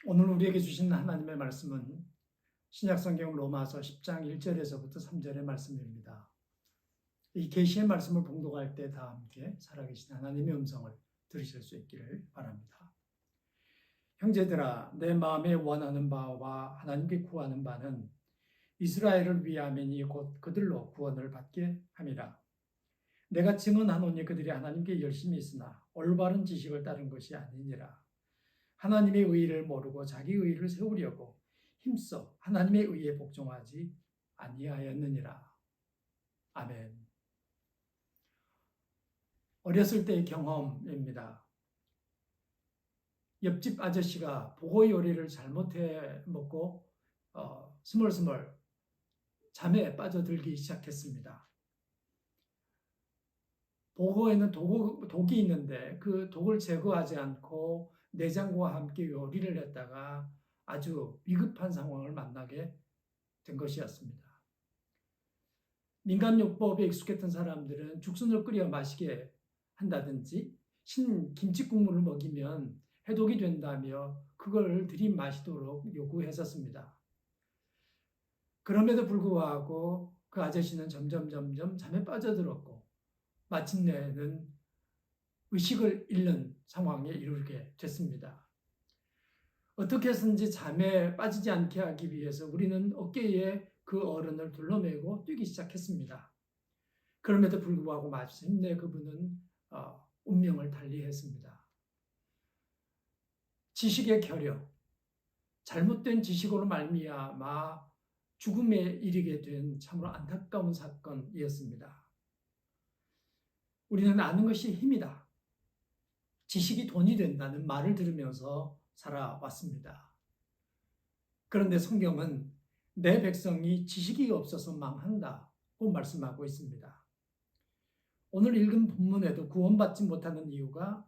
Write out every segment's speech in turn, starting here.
오늘 우리에게 주신 하나님의 말씀은 신약성경 로마서 10장 1절에서부터 3절의 말씀입니다. 이 계시의 말씀을 봉독할 때 다 함께 살아계신 하나님의 음성을 들으실 수 있기를 바랍니다. 형제들아, 내 마음에 원하는 바와 하나님께 구하는 바는 이스라엘을 위함이니 곧 그들로 구원을 받게 함이라. 내가 증언하노니 그들이 하나님께 열심히 있으나 올바른 지식을 따른 것이 아니니라. 하나님의 의의를 모르고 자기 의의를 세우려고 힘써 하나님의 의의에 복종하지 아니하였느니라. 아멘. 어렸을 때의 경험입니다. 옆집 아저씨가 보고 요리를 잘못해 먹고 스멀스멀 잠에 빠져들기 시작했습니다. 보고에는 독이 있는데 그 독을 제거하지 않고 내장과 함께 요리를 했다가 아주 위급한 상황을 만나게 된 것이었습니다. 민간요법에 익숙했던 사람들은 죽순을 끓여 마시게 한다든지 김치 국물을 먹이면 해독이 된다며 그걸 들이마시도록 요구했었습니다. 그럼에도 불구하고 그 아저씨는 점점 잠에 빠져들었고 마침내는 의식을 잃는 상황에 이르게 됐습니다. 어떻게 해서든지 잠에 빠지지 않게 하기 위해서 우리는 어깨에 그 어른을 둘러매고 뛰기 시작했습니다. 그럼에도 불구하고 마침내 그분은 운명을 달리했습니다. 지식의 결여, 잘못된 지식으로 말미암아 죽음에 이르게 된 참으로 안타까운 사건이었습니다. 우리는 아는 것이 힘이다. 지식이 돈이 된다는 말을 들으면서 살아왔습니다. 그런데 성경은 내 백성이 지식이 없어서 망한다고 말씀하고 있습니다. 오늘 읽은 본문에도 구원받지 못하는 이유가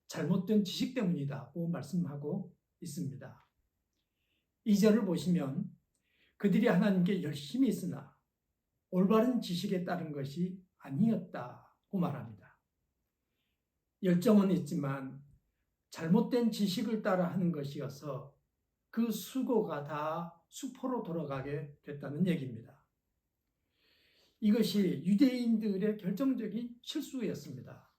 잘못된 지식 때문이다고 말씀하고 있습니다. 2절을 보시면 그들이 하나님께 열심히 있으나 올바른 지식에 따른 것이 아니었다고 말합니다. 열정은 있지만 잘못된 지식을 따라 하는 것이어서 그 수고가 다 수포로 돌아가게 됐다는 얘기입니다. 이것이 유대인들의 결정적인 실수였습니다.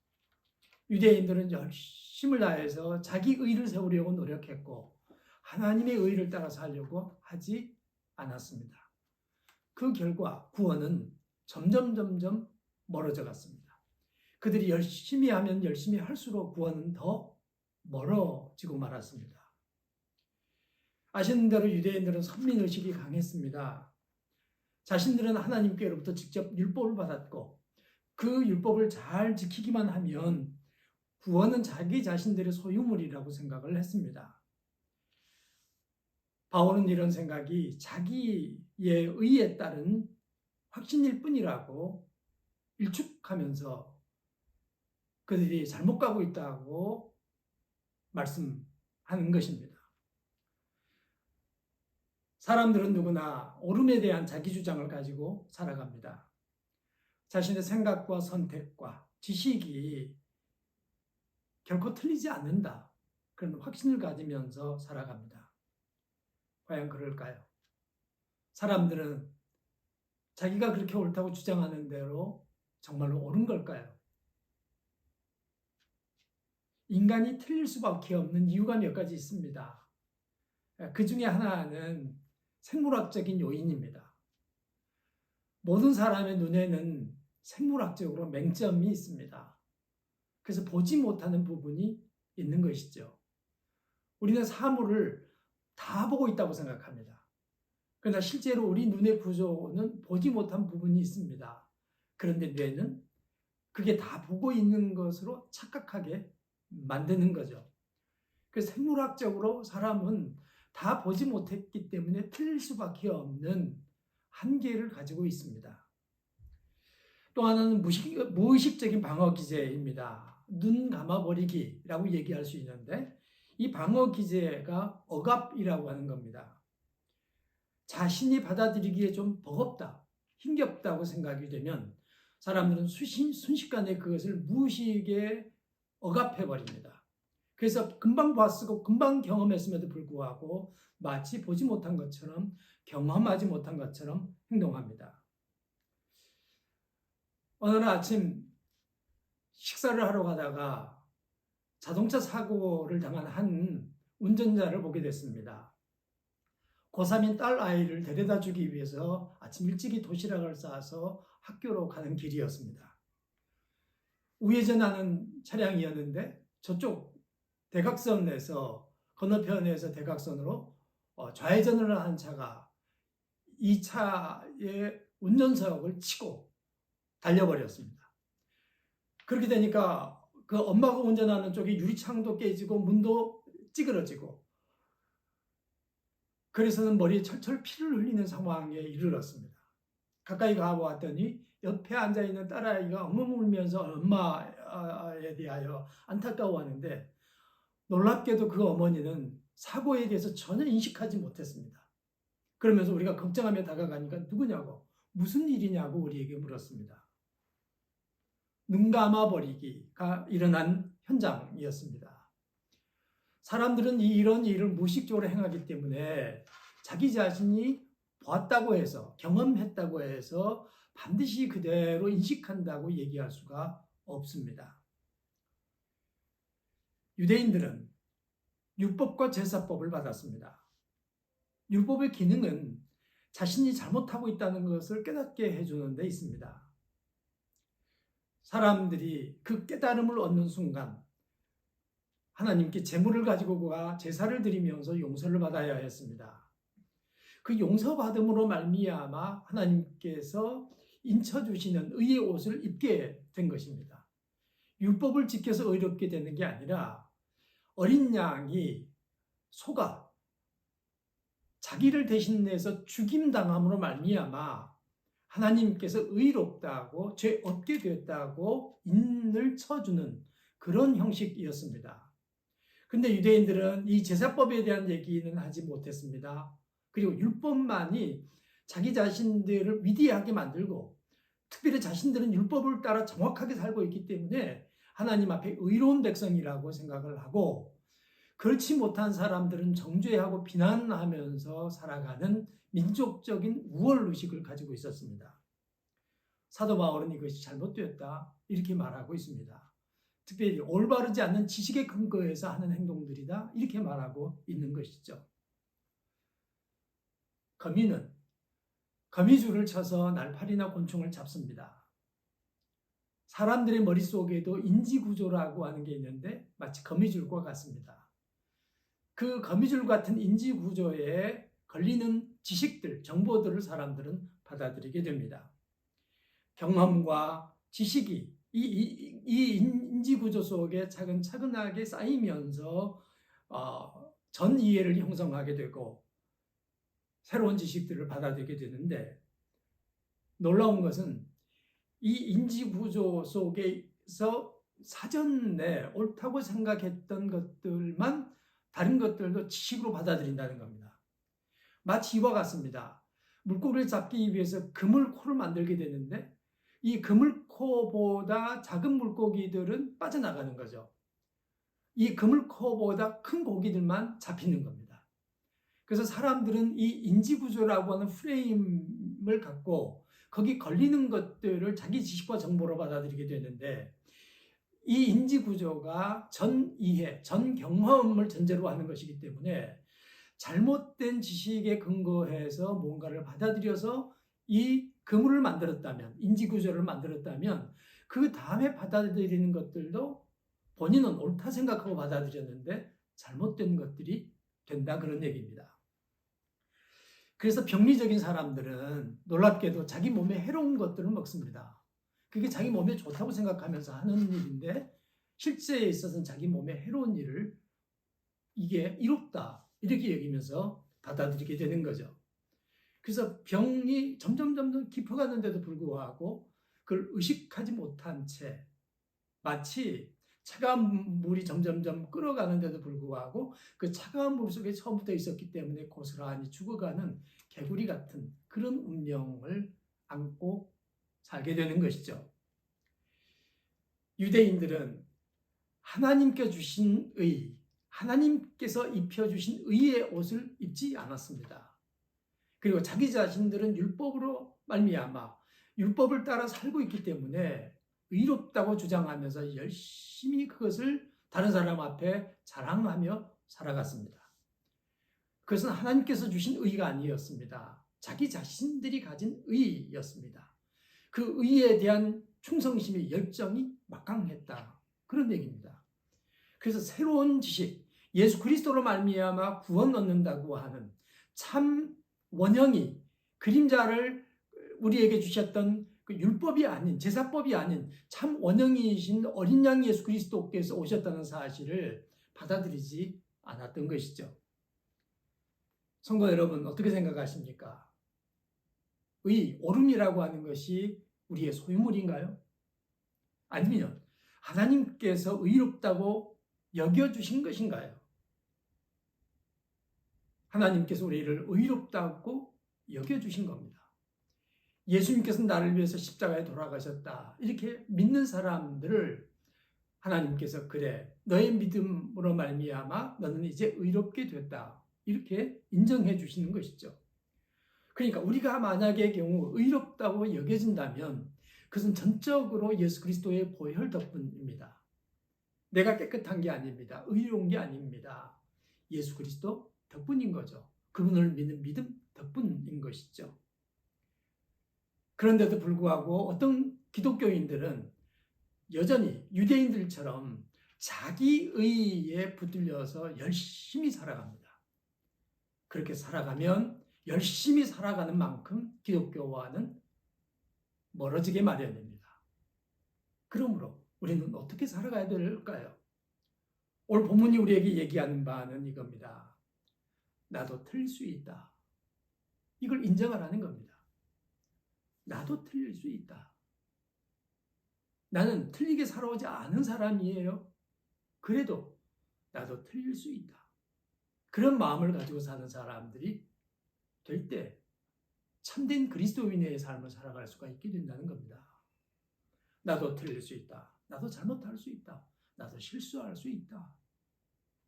유대인들은 열심을 다해서 자기 의를 세우려고 노력했고 하나님의 의를 따라 살려고 하지 않았습니다. 그 결과 구원은 점점 멀어져 갔습니다. 그들이 열심히 하면 열심히 할수록 구원은 더 멀어지고 말았습니다. 아시는 대로 유대인들은 선민의식이 강했습니다. 자신들은 하나님께로부터 직접 율법을 받았고 그 율법을 잘 지키기만 하면 구원은 자기 자신들의 소유물이라고 생각을 했습니다. 바울은 이런 생각이 자기의 의에 따른 확신일 뿐이라고 일축하면서 그들이 잘못 가고 있다고 말씀하는 것입니다. 사람들은 누구나 옳음에 대한 자기 주장을 가지고 살아갑니다. 자신의 생각과 선택과 지식이 결코 틀리지 않는다. 그런 확신을 가지면서 살아갑니다. 과연 그럴까요? 사람들은 자기가 그렇게 옳다고 주장하는 대로 정말로 옳은 걸까요? 인간이 틀릴 수밖에 없는 이유가 몇 가지 있습니다. 그 중에 하나는 생물학적인 요인입니다. 모든 사람의 눈에는 생물학적으로 맹점이 있습니다. 그래서 보지 못하는 부분이 있는 것이죠. 우리는 사물을 다 보고 있다고 생각합니다. 그러나 실제로 우리 눈의 구조는 보지 못한 부분이 있습니다. 그런데 뇌는 그게 다 보고 있는 것으로 착각하게 만드는 거죠. 그래서 생물학적으로 사람은 다 보지 못했기 때문에 틀릴 수밖에 없는 한계를 가지고 있습니다. 또 하나는 무의식적인 방어 기제입니다. 눈 감아버리기라고 얘기할 수 있는데 이 방어 기제가 억압이라고 하는 겁니다. 자신이 받아들이기에 좀 버겁다, 힘겹다고 생각이 되면 사람들은 순식간에 그것을 무의식에 억압해버립니다. 그래서 금방 봤고 금방 경험했음에도 불구하고 마치 보지 못한 것처럼 경험하지 못한 것처럼 행동합니다. 어느 날 아침 식사를 하러 가다가 자동차 사고를 당한 한 운전자를 보게 됐습니다. 고3인 딸 아이를 데려다 주기 위해서 아침 일찍이 도시락을 싸서 학교로 가는 길이었습니다. 우회전하는 차량이었는데 저쪽 대각선에서 건너편에서 대각선으로 좌회전을 한 차가 이 차의 운전석을 치고 달려버렸습니다. 그렇게 되니까 그 엄마가 운전하는 쪽에 유리창도 깨지고 문도 찌그러지고 그래서는 머리에 철철 피를 흘리는 상황에 이르렀습니다. 가까이 가보았더니 옆에 앉아있는 딸아이가 엉엉 울면서 엄마에 대하여 안타까워하는데 놀랍게도 그 어머니는 사고에 대해서 전혀 인식하지 못했습니다. 그러면서 우리가 걱정하며 다가가니까 누구냐고, 무슨 일이냐고 우리에게 물었습니다. 눈 감아버리기가 일어난 현장이었습니다. 사람들은 이런 일을 무의식적으로 행하기 때문에 자기 자신이 보았다고 해서, 경험했다고 해서 반드시 그대로 인식한다고 얘기할 수가 없습니다. 유대인들은 율법과 제사법을 받았습니다. 율법의 기능은 자신이 잘못하고 있다는 것을 깨닫게 해주는 데 있습니다. 사람들이 그 깨달음을 얻는 순간 하나님께 제물을 가지고 가 제사를 드리면서 용서를 받아야 했습니다. 그 용서받음으로 말미암아 하나님께서 인쳐주시는 의의 옷을 입게 된 것입니다. 율법을 지켜서 의롭게 되는 게 아니라 어린 양이 소가 자기를 대신해서 죽임당함으로 말미암아 하나님께서 의롭다고 죄 없게 됐다고 인을 쳐주는 그런 형식이었습니다. 근데 유대인들은 이 제사법에 대한 얘기는 하지 못했습니다. 그리고 율법만이 자기 자신들을 위대하게 만들고 특별히 자신들은 율법을 따라 정확하게 살고 있기 때문에 하나님 앞에 의로운 백성이라고 생각을 하고 그렇지 못한 사람들은 정죄하고 비난하면서 살아가는 민족적인 우월의식을 가지고 있었습니다. 사도 바울은 이것이 잘못되었다 이렇게 말하고 있습니다. 특별히 올바르지 않는 지식에 근거해서 하는 행동들이다 이렇게 말하고 있는 것이죠. 거미는 거미줄을 쳐서 날파리나 곤충을 잡습니다. 사람들의 머릿속에도 인지구조라고 하는 게 있는데 마치 거미줄과 같습니다. 그 거미줄 같은 인지구조에 걸리는 지식들, 정보들을 사람들은 받아들이게 됩니다. 경험과 지식이 이 인지구조 속에 차근차근하게 쌓이면서 전 이해를 형성하게 되고 새로운 지식들을 받아들이게 되는데 놀라운 것은 이 인지구조 속에서 사전에 옳다고 생각했던 것들만 다른 것들도 지식으로 받아들인다는 겁니다. 마치 이와 같습니다. 물고기를 잡기 위해서 그물코를 만들게 되는데 이 그물코보다 작은 물고기들은 빠져나가는 거죠. 이 그물코보다 큰 고기들만 잡히는 겁니다. 그래서 사람들은 이 인지구조라고 하는 프레임을 갖고 거기 걸리는 것들을 자기 지식과 정보로 받아들이게 되는데 이 인지구조가 전 이해, 전 경험을 전제로 하는 것이기 때문에 잘못된 지식에 근거해서 뭔가를 받아들여서 이 그물을 만들었다면, 인지구조를 만들었다면 그 다음에 받아들이는 것들도 본인은 옳다 생각하고 받아들였는데 잘못된 것들이 된다 그런 얘기입니다. 그래서 병리적인 사람들은 놀랍게도 자기 몸에 해로운 것들을 먹습니다. 그게 자기 몸에 좋다고 생각하면서 하는 일인데 실제에 있어서는 자기 몸에 해로운 일을 이게 이롭다 이렇게 여기면서 받아들이게 되는 거죠. 그래서 병이 점점 깊어가는데도 불구하고 그걸 의식하지 못한 채 마치 차가운 물이 점점점 끓어가는데도 불구하고 그 차가운 물 속에 처음부터 있었기 때문에 고스란히 죽어가는 개구리 같은 그런 운명을 안고 살게 되는 것이죠. 유대인들은 하나님께 주신 의, 하나님께서 입혀주신 의의 옷을 입지 않았습니다. 그리고 자기 자신들은 율법으로 말미암아 율법을 따라 살고 있기 때문에 의롭다고 주장하면서 열심히 그것을 다른 사람 앞에 자랑하며 살아갔습니다. 그것은 하나님께서 주신 의가 아니었습니다. 자기 자신들이 가진 의였습니다. 그 의에 대한 충성심이 열정이 막강했다. 그런 얘기입니다. 그래서 새로운 지식, 예수 그리스도로 말미암아 구원 얻는다고 하는 참 원형이 그림자를 우리에게 주셨던 그 율법이 아닌 제사법이 아닌 참 원형이신 어린 양 예수 그리스도께서 오셨다는 사실을 받아들이지 않았던 것이죠. 성도 여러분 어떻게 생각하십니까? 옳음이라고 하는 것이 우리의 소유물인가요? 아니면 하나님께서 의롭다고 여겨주신 것인가요? 하나님께서 우리를 의롭다고 여겨주신 겁니다. 예수님께서 나를 위해서 십자가에 돌아가셨다. 이렇게 믿는 사람들을 하나님께서 그래 너의 믿음으로 말미암아 너는 이제 의롭게 됐다. 이렇게 인정해 주시는 것이죠. 그러니까 우리가 만약의 경우 의롭다고 여겨진다면 그것은 전적으로 예수 그리스도의 보혈 덕분입니다. 내가 깨끗한 게 아닙니다. 의로운 게 아닙니다. 예수 그리스도 덕분인 거죠. 그분을 믿는 믿음 덕분인 것이죠. 그런데도 불구하고 어떤 기독교인들은 여전히 유대인들처럼 자기 의에 붙들려서 열심히 살아갑니다. 그렇게 살아가면 열심히 살아가는 만큼 기독교와는 멀어지게 마련입니다. 그러므로 우리는 어떻게 살아가야 될까요? 오늘 본문이 우리에게 얘기하는 바는 이겁니다. 나도 틀릴 수 있다. 이걸 인정하라는 겁니다. 나도 틀릴 수 있다. 나는 틀리게 살아오지 않은 사람이에요. 그래도 나도 틀릴 수 있다. 그런 마음을 가지고 사는 사람들이 될 때 참된 그리스도인의 삶을 살아갈 수가 있게 된다는 겁니다. 나도 틀릴 수 있다. 나도 잘못할 수 있다. 나도 실수할 수 있다.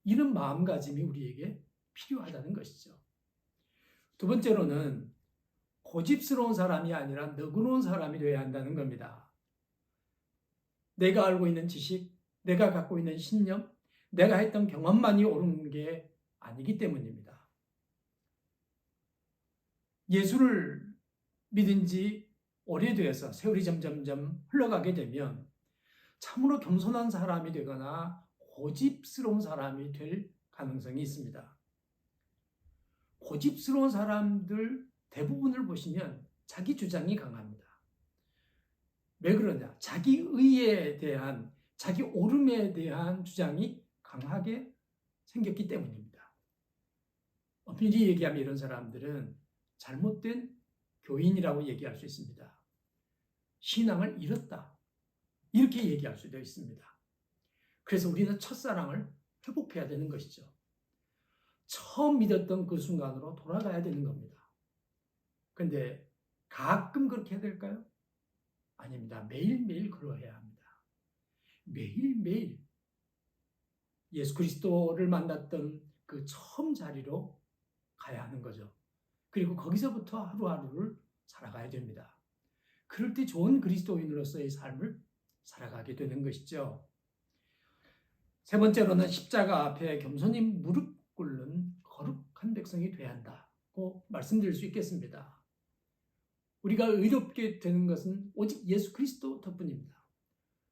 이런 마음가짐이 우리에게 필요하다는 것이죠. 두 번째로는 고집스러운 사람이 아니라 너그러운 사람이 되어야 한다는 겁니다. 내가 알고 있는 지식, 내가 갖고 있는 신념, 내가 했던 경험만이 옳은 게 아니기 때문입니다. 예수를 믿은 지 오래돼서 세월이 점점점 흘러가게 되면 참으로 겸손한 사람이 되거나 고집스러운 사람이 될 가능성이 있습니다. 고집스러운 사람들 대부분을 보시면 자기 주장이 강합니다. 왜 그러냐? 자기 의에 대한, 자기 옳음에 대한 주장이 강하게 생겼기 때문입니다. 엄밀히 얘기하면 이런 사람들은 잘못된 교인이라고 얘기할 수 있습니다. 신앙을 잃었다. 이렇게 얘기할 수도 있습니다. 그래서 우리는 첫사랑을 회복해야 되는 것이죠. 처음 믿었던 그 순간으로 돌아가야 되는 겁니다. 그런데 가끔 그렇게 해야 될까요? 아닙니다. 매일매일 그러해야 합니다. 매일매일 예수 그리스도를 만났던 그 처음 자리로 가야 하는 거죠. 그리고 거기서부터 하루하루를 살아가야 됩니다. 그럴 때 좋은 그리스도인으로서의 삶을 살아가게 되는 것이죠. 세 번째로는 십자가 앞에 겸손히 무릎 꿇는 거룩한 백성이 되어야 한다고 말씀드릴 수 있겠습니다. 우리가 의롭게 되는 것은 오직 예수 그리스도 덕분입니다.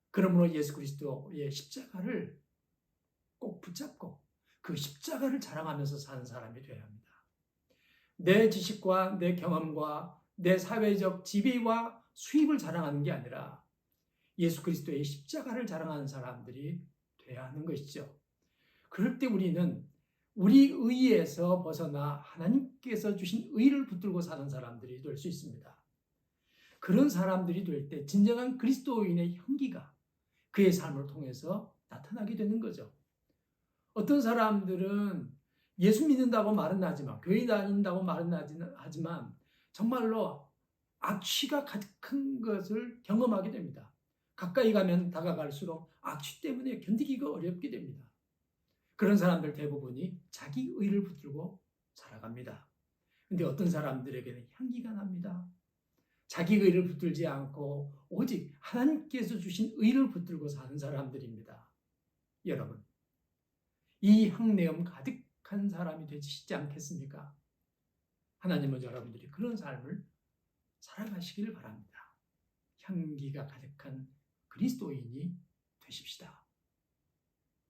그러므로 예수 그리스도의 십자가를 꼭 붙잡고 그 십자가를 자랑하면서 사는 사람이 되어야 합니다. 내 지식과 내 경험과 내 사회적 지위와 수입을 자랑하는 게 아니라 예수 그리스도의 십자가를 자랑하는 사람들이 되어야 하는 것이죠. 그럴 때 우리는 우리 의에서 벗어나 하나님께서 주신 의를 붙들고 사는 사람들이 될 수 있습니다. 그런 사람들이 될 때 진정한 그리스도인의 향기가 그의 삶을 통해서 나타나게 되는 거죠. 어떤 사람들은 예수 믿는다고 말은 하지만, 교회 다닌다고 말은 하지만 정말로 악취가 가득한 것을 경험하게 됩니다. 가까이 가면 다가갈수록 악취 때문에 견디기가 어렵게 됩니다. 그런 사람들 대부분이 자기 의를 붙들고 살아갑니다. 근데 어떤 사람들에게는 향기가 납니다. 자기 의를 붙들지 않고 오직 하나님께서 주신 의를 붙들고 사는 사람들입니다. 여러분, 이 향내음 가득한 사람이 되시지 않겠습니까? 하나님은 여러분들이 그런 삶을 살아가시기를 바랍니다. 향기가 가득한 그리스도인이 되십시다.